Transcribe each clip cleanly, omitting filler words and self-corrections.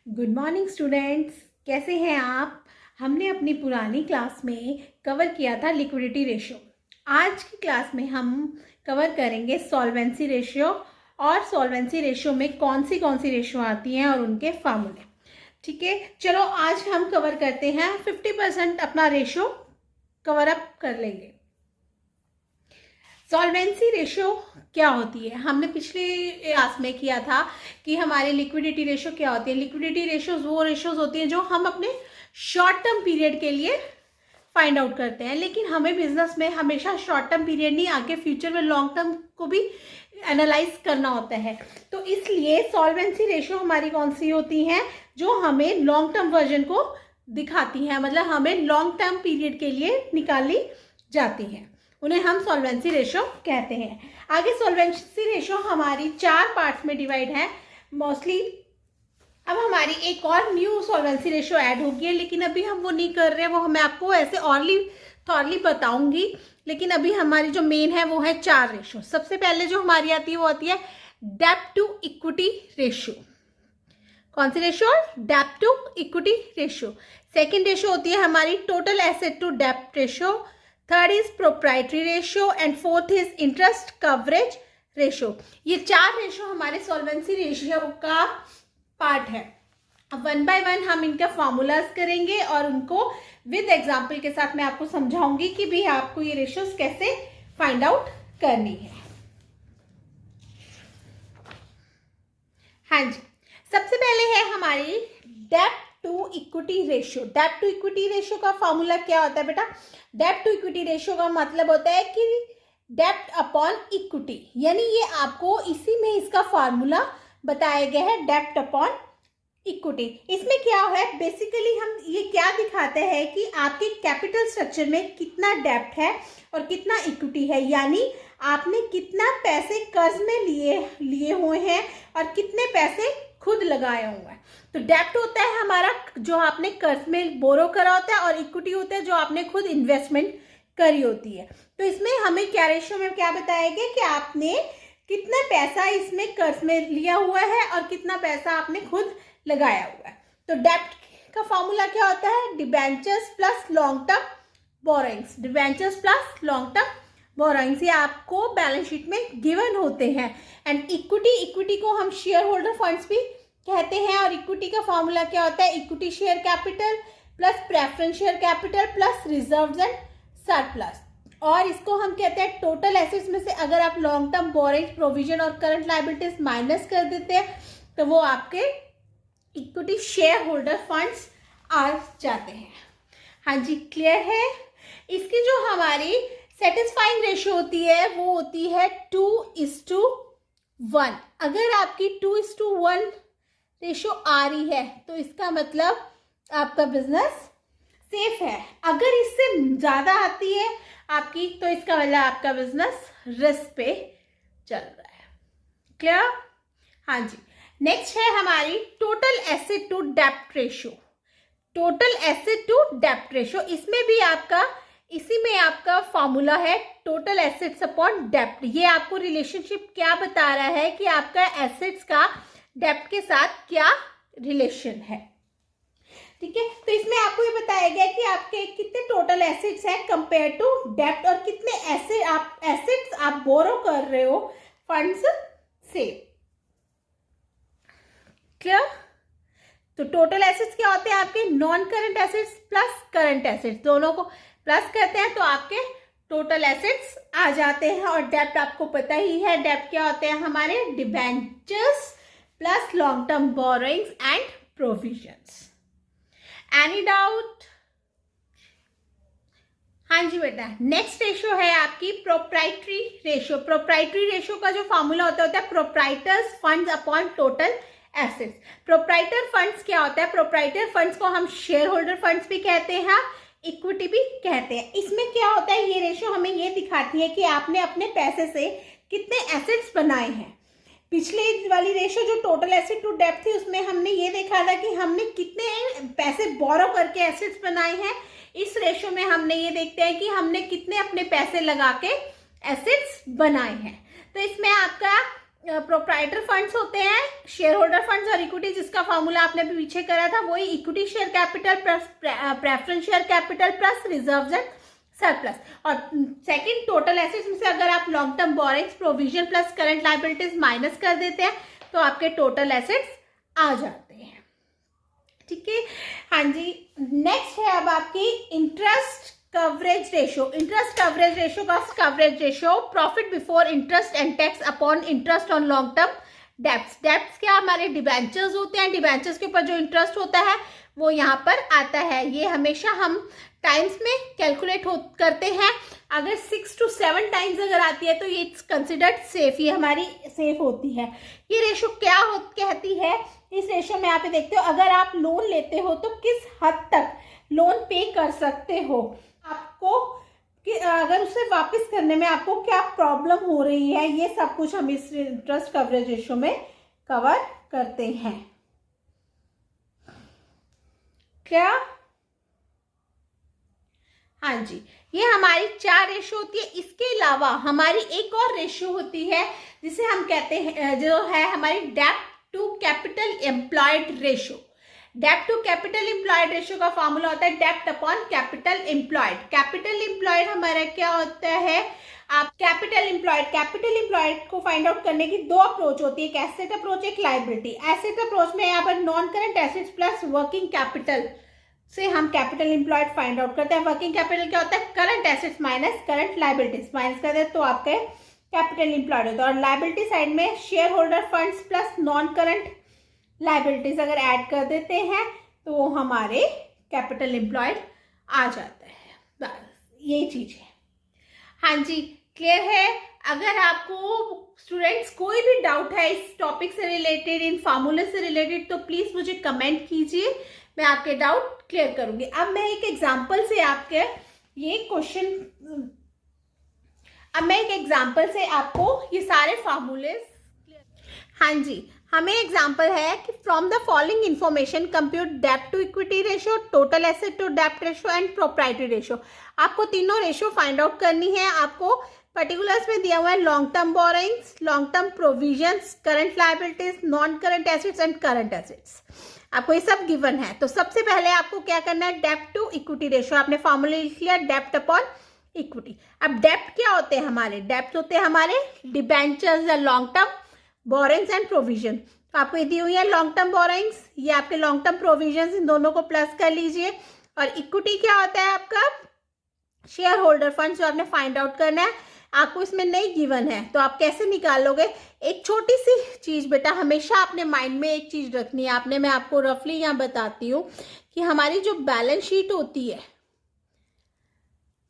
Good morning students, कैसे हैं आप। हमने अपनी पुरानी क्लास में कवर किया था लिक्विडिटी रेशियो। आज की क्लास में हम कवर करेंगे सॉल्वेंसी रेशियो और सॉल्वेंसी रेशियो में कौन सी रेशियो आती हैं और उनके फार्मूले। ठीक है, चलो आज हम कवर करते हैं 50% अपना रेशियो कवर अप कर लेंगे। सॉल्वेंसी रेशियो क्या होती है, हमने पिछले क्लास में किया था कि हमारे लिक्विडिटी रेशियो क्या होती है। लिक्विडिटी रेशियोज वो रेशियोज होती हैं जो हम अपने शॉर्ट टर्म पीरियड के लिए फाइंड आउट करते हैं, लेकिन हमें बिजनेस में हमेशा शॉर्ट टर्म पीरियड नहीं, आगे फ्यूचर में लॉन्ग टर्म को भी एनालाइज करना होता है। तो इसलिए सॉल्वेंसी रेशियो हमारी कौन सी होती हैं जो हमें लॉन्ग टर्म वर्जन को दिखाती हैं, मतलब हमें लॉन्ग टर्म पीरियड के लिए निकाली जाती हैं, उन्हें हम सॉल्वेंसी रेशियो कहते हैं। आगे सॉल्वेंसी रेशियो हमारी 4 पार्ट्स में डिवाइड है मोस्टली। अब हमारी एक और न्यू सॉल्वेंसी रेशियो ऐड होगी है, लेकिन अभी हम वो नहीं कर रहे हैं, वो मैं आपको ऐसे थॉरली बताऊंगी। लेकिन अभी हमारी जो मेन है वो है 4 रेशियो। सबसे पहले जो हमारी आती है वो आती है डेब्ट टू इक्विटी रेशियो। कौन सी रेशियो? डेब्ट to equity ratio. Second ratio होती है हमारी टोटल एसेट टू डेब्ट ratio. Third is proprietary ratio and fourth is interest coverage ratio. ये 4 रेशियो हमारे सॉल्वेंसी रेशियो का पार्ट है। अब 1 बाय 1 हम इनका फॉर्मूलाज करेंगे और उनको विद एग्जांपल के साथ मैं आपको समझाऊंगी कि भी आपको ये रेशियोज कैसे फाइंड आउट करनी है। हाँ जी, सबसे पहले है हमारी डेब्ट टू इक्विटी रेशियो। डेब्ट टू इक्विटी रेशियो का फॉर्मूला क्या होता है बेटा? डेब्ट टू इक्विटी रेशियो का मतलब होता है कि डेब्ट अपॉन इक्विटी, यानी ये आपको इसी में इसका फॉर्मूला बताया गया है, डेब्ट अपॉन इक्विटी। इसमें क्या है, बेसिकली हम ये क्या दिखाते हैं कि आपके कैपिटल स्ट्रक्चर में कितना डेब्ट है और कितना इक्विटी है, यानी आपने कितना पैसे कर्ज में लिए हुए हैं और कितने पैसे खुद लगाए हुए हैं। तो डेब्ट होता है हमारा जो आपने कर्ज में बोरो करा होता है, और इक्विटी होता है जो आपने खुद इन्वेस्टमेंट करी होती है। तो इसमें हमें क्या रेशियो में क्या बताया गया कि आपने कितना पैसा इसमें कर्ज में लिया हुआ है और कितना पैसा आपने खुद लगाया हुआ है। तो डेब्ट का फॉर्मूला क्या होता है? Debentures plus long term borrowings. Debentures plus long term borrowings ये आपको बैलेंस शीट में गिवन होते हैं। एंड इक्विटी को हम शेयर होल्डर फंड्स भी कहते हैं, और इक्विटी का फॉर्मूला क्या होता है? Equity share capital plus preference share capital plus reserves and surplus. और इसको हम कहते हैं टोटल एसेट्स में से अगर आप लॉन्ग टर्म बोरिंग प्रोविजन और करंट लायबिलिटीज माइनस कर देते हैं तो वो आपके इक्विटी शेयर होल्डर फंड्स आ जाते हैं। हाँ जी, क्लियर है। इसकी जो हमारी सेटिस्फाइंग रेशियो होती है वो होती है 2:1। अगर आपकी 2:1 रेशियो आ रही है तो इसका मतलब आपका बिजनेस सेफ है। अगर इससे ज्यादा आती है आपकी तो इसका मतलब आपका बिजनेस रिस्क पे चल रहा है। क्लियर? हाँ जी, नेक्स्ट है हमारी टोटल एसेट टू डेब्ट रेशियो। टोटल एसेट टू डेब्ट रेशियो, इसी में आपका फॉर्मूला है टोटल एसेट्स अपॉन डेब्ट। ये आपको रिलेशनशिप क्या बता रहा है कि आपका एसेट्स का डेब्ट के साथ क्या रिलेशन है। ठीक है, तो इसमें आपको ये बताया गया कि आपके कितने टोटल एसेट्स हैं कंपेयर टू डेब्ट, और कितने एसेट्स आप बोरो कर रहे हो फंड्स से। क्लियर? तो टोटल एसेट्स क्या होते हैं आपके? Non current assets plus current assets, दोनों को प्लस करते हैं तो आपके टोटल एसेट्स आ जाते हैं। और डेब्ट आपको पता ही है, डेब्ट क्या होते हैं हमारे? Debentures plus long term borrowings and provisions. Any doubt? हाँ जी बेटा, नेक्स्ट रेशियो है आपकी प्रोप्राइटरी रेशियो। प्रोप्राइटरी रेशियो का जो फॉर्मूला होता है proprietors funds upon total assets. Proprietor funds क्या होता है? प्रोप्राइटर फंड्स को हम शेयर होल्डर फंड्स भी कहते हैं, इक्विटी भी कहते हैं। इसमें क्या होता है, ये रेशियो हमें ये दिखाती है कि आपने अपने पैसे से कितने एसेट्स बनाए हैं। पिछले वाली रेशियो जो टोटल एसेट टू डेब्ट थी उसमें हमने ये देखा था कि हमने कितने पैसे बोरो करके एसेट्स बनाए हैं। इस रेशियो में हमने ये देखते हैं कि हमने कितने अपने पैसे लगा के एसेट्स बनाए हैं। तो इसमें आपका प्रोप्राइटर फंड्स होते हैं, शेयर होल्डर फंड्स और इक्विटी, जिसका फॉर्मूला आपने भी पीछे करा था, वही equity share capital plus preference share capital plus reserves and surplus. और सेकंड, टोटल एसेट्स में से अगर आप long term borrowings, provision plus current liabilities minus कर देते हैं तो आपके टोटल एसेट्स आ जाते हैं। ठीक है, हाँ जी। नेक्स्ट है अब आपकी interest coverage ratio. Interest coverage ratio का coverage ratio, profit before interest and tax upon interest on long term debts. Debts क्या, हमारे डिबेंचर्स होते हैं, डिबेंचर्स के ऊपर जो इंटरेस्ट होता है वो यहाँ पर आता है। ये हमेशा हम टाइम्स में कैलकुलेट करते हैं। अगर 6 to 7 टाइम्स अगर आती है तो ये इट्स कंसिडर्ड सेफ, ये हमारी सेफ होती है। ये रेशो क्या कहती है, इस रेशो में आप देखते हो, अगर आप लोन लेते हो तो किस हद तक लोन पे कर सकते हो, आपको कि अगर उसे वापस करने में आपको क्या प्रॉब्लम हो रही है, ये सब कुछ हम इस इंटरेस्ट कवरेज रेशो में कवर करते हैं। क्या, हाँ जी, ये हमारी 4 रेशो होती है। इसके अलावा हमारी एक और रेशो होती है जिसे हम कहते हैं, जो है हमारी डेब्ट टू कैपिटल एम्प्लॉयड रेशो। डेब्ट टू कैपिटल एम्प्लॉयड रेशो का फॉर्मूला होता है डेब्ट upon capital employed. Capital employed हमारा क्या होता है, आप कैपिटल एम्प्लॉयड को फाइंड आउट करने की 2 अप्रोच होती है, एक एसेट अप्रोच, एक लायबिलिटी। एसेट अप्रोच में यहाँ पर non current assets plus working capital से हम कैपिटल एम्प्लॉयड फाइंड आउट करते हैं। वर्किंग कैपिटल क्या होता है, current assets minus current liabilities, minus करते हैं तो आपके कैपिटल एम्प्लॉयड होता है। और लायबिलिटी साइड में share holder funds plus non current liabilities अगर ऐड कर देते हैं तो वो हमारे कैपिटल एम्प्लॉयड आ जाता है। बस यही चीज है। हाँ जी, क्लियर है। अगर आपको स्टूडेंट्स कोई भी डाउट है इस टॉपिक से रिलेटेड, इन फार्मूले से रिलेटेड, तो प्लीज मुझे कमेंट कीजिए, मैं आपके डाउट क्लियर करूंगी। अब मैं एक एग्जांपल से आपके ये क्वेश्चन, अब मैं एक एग्जांपल से आपको ये सारे फार्मूले, हाँ जी, हमें एग्जांपल है कि from the following information compute डेब्ट to equity ratio, total asset to डेब्ट रेशो एंड प्रोप्राइटरी रेशो। आपको तीनों रेशो फाइंड आउट करनी है। आपको पर्टिकुलर्स में दिया हुआ है long term borrowings, long term provisions, current liabilities, non current assets and current assets. आपको ये सब गिवन है। तो सबसे पहले आपको क्या करना है, डेब्ट टू इक्विटी रेशो। आपने फॉर्मूला लिख लिया, डेब्ट अपॉन इक्विटी। अब डेब्ट क्या होते हैं हमारे, डेब्ट होते हैं हमारे डिबेंचर्स या long term borrowings and provision. तो आपको ये दी हुई है लॉन्ग टर्म बोरिंग्स, ये आपके लॉन्ग टर्म प्रोविजन, इन दोनों को प्लस कर लीजिए। और इक्विटी क्या होता है आपका, शेयर होल्डर फंड, जो आपने फाइंड आउट करना है। आपको इसमें नहीं गिवन है तो आप कैसे निकालोगे, एक छोटी सी चीज बेटा हमेशा अपने माइंड में एक चीज रखनी है आपने, मैं आपको रफली यहाँ बताती हूँ कि हमारी जो बैलेंस शीट होती है,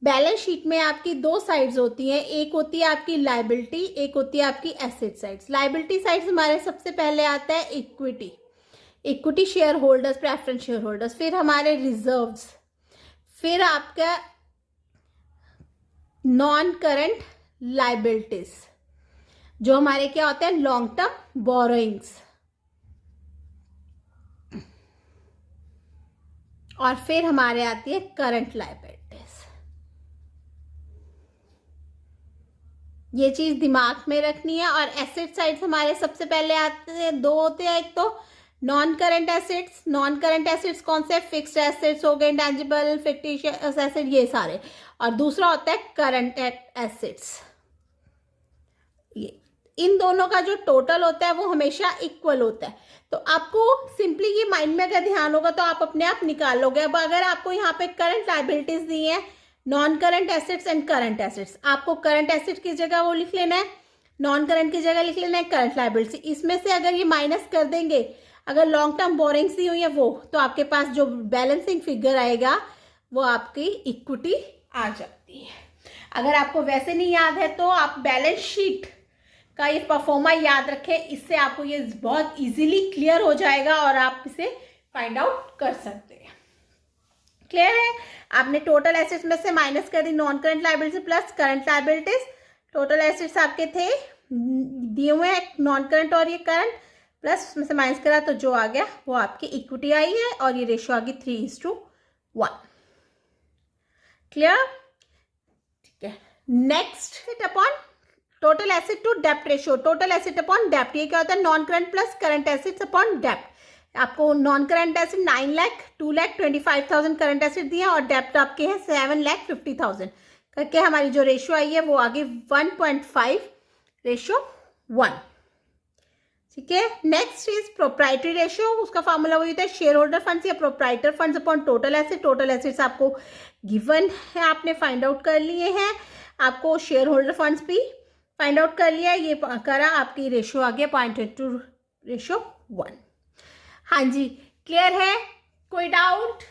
बैलेंस शीट में आपकी 2 साइड्स होती हैं, एक होती है आपकी लायबिलिटी, एक होती है आपकी एसेट साइड्स। लायबिलिटी साइड्स हमारे सबसे पहले आता है equity, equity share holders, preference share holders, फिर हमारे रिजर्व्स, फिर आपका नॉन करंट लायबिलिटीज जो हमारे क्या होते हैं लॉन्ग टर्म बोरोइंग्स, और फिर हमारे आती है करंट लायबिलिटीज। ये चीज दिमाग में रखनी है। और एसेट साइड्स हमारे सबसे पहले आते हैं, 2 होते हैं, एक तो non current assets. Non current assets कौन से, फिक्स्ड एसेट्स हो गए, इंटेंजिबल, फिक्टिशियस एसेट, ये सारे। और दूसरा होता है करंट एसेट्स। ये इन दोनों का जो टोटल होता है वो हमेशा इक्वल होता है। तो आपको सिंपली ये माइंड में अगर ध्यान होगा तो आप अपने आप निकाल लोगे। अब अगर आपको यहाँ पे करंट लायबिलिटीज दी है, non current assets and current assets, आपको करंट एसेट की जगह वो लिख लेना है, नॉन करंट की जगह लिख लेना है करंट लायबिलिटी। इसमें से अगर ये माइनस कर देंगे, अगर लॉन्ग टर्म बोरिंग्स दी हुई है वो, तो आपके पास जो बैलेंसिंग फिगर आएगा वो आपकी इक्विटी आ जाती है। अगर आपको वैसे नहीं याद है तो आप बैलेंस शीट का ये परफॉर्मा याद रखें, इससे आपको ये बहुत इजीली क्लियर हो जाएगा और आप इसे फाइंड आउट कर सकते हैं। क्लियर है। आपने टोटल एसेट्स में से माइनस कर the non current liability plus current liabilities. Total assets आपके थे दिए हुए हैं नॉन करंट और ये करंट, प्लस उसमें से माइनस करा तो जो आ गया वो आपकी इक्विटी आई है, और ये रेशो आ गई 3:1। क्लियर, ठीक है। Next upon total asset to dept ratio, total asset upon डेप्ट, ये क्या होता है, non current plus current assets upon डेप्ट। आपको non current asset 9 lakh, 2,25,000 current asset दिए और डेप्ट आपके हैं 7,50,000 करके हमारी जो रेशियो आई है वो आगे 1.5:1। ठीक है, नेक्स्ट इज प्रोप्राइटरी रेशियो, उसका फार्मूला वही होता है शेयर होल्डर फंड्स या proprietor funds upon total asset. Total assets आपको गिवन है, आपने फाइंड आउट कर लिए हैं, आपको शेयर होल्डर फंड्स भी फाइंड आउट कर लिया, ये करा, आपकी रेशियो आ गया 0.82:1। हाँ जी, क्लियर है, कोई डाउट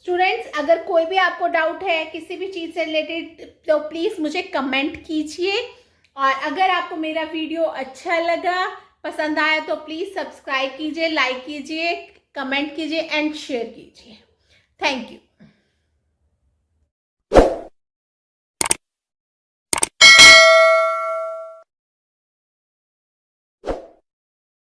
स्टूडेंट्स? अगर कोई भी आपको डाउट है किसी भी चीज़ से रिलेटेड तो प्लीज़ मुझे कमेंट कीजिए, और अगर आपको मेरा वीडियो अच्छा लगा, पसंद आया तो प्लीज़ सब्सक्राइब कीजिए, लाइक कीजिए, कमेंट कीजिए एंड शेयर कीजिए। Thank you.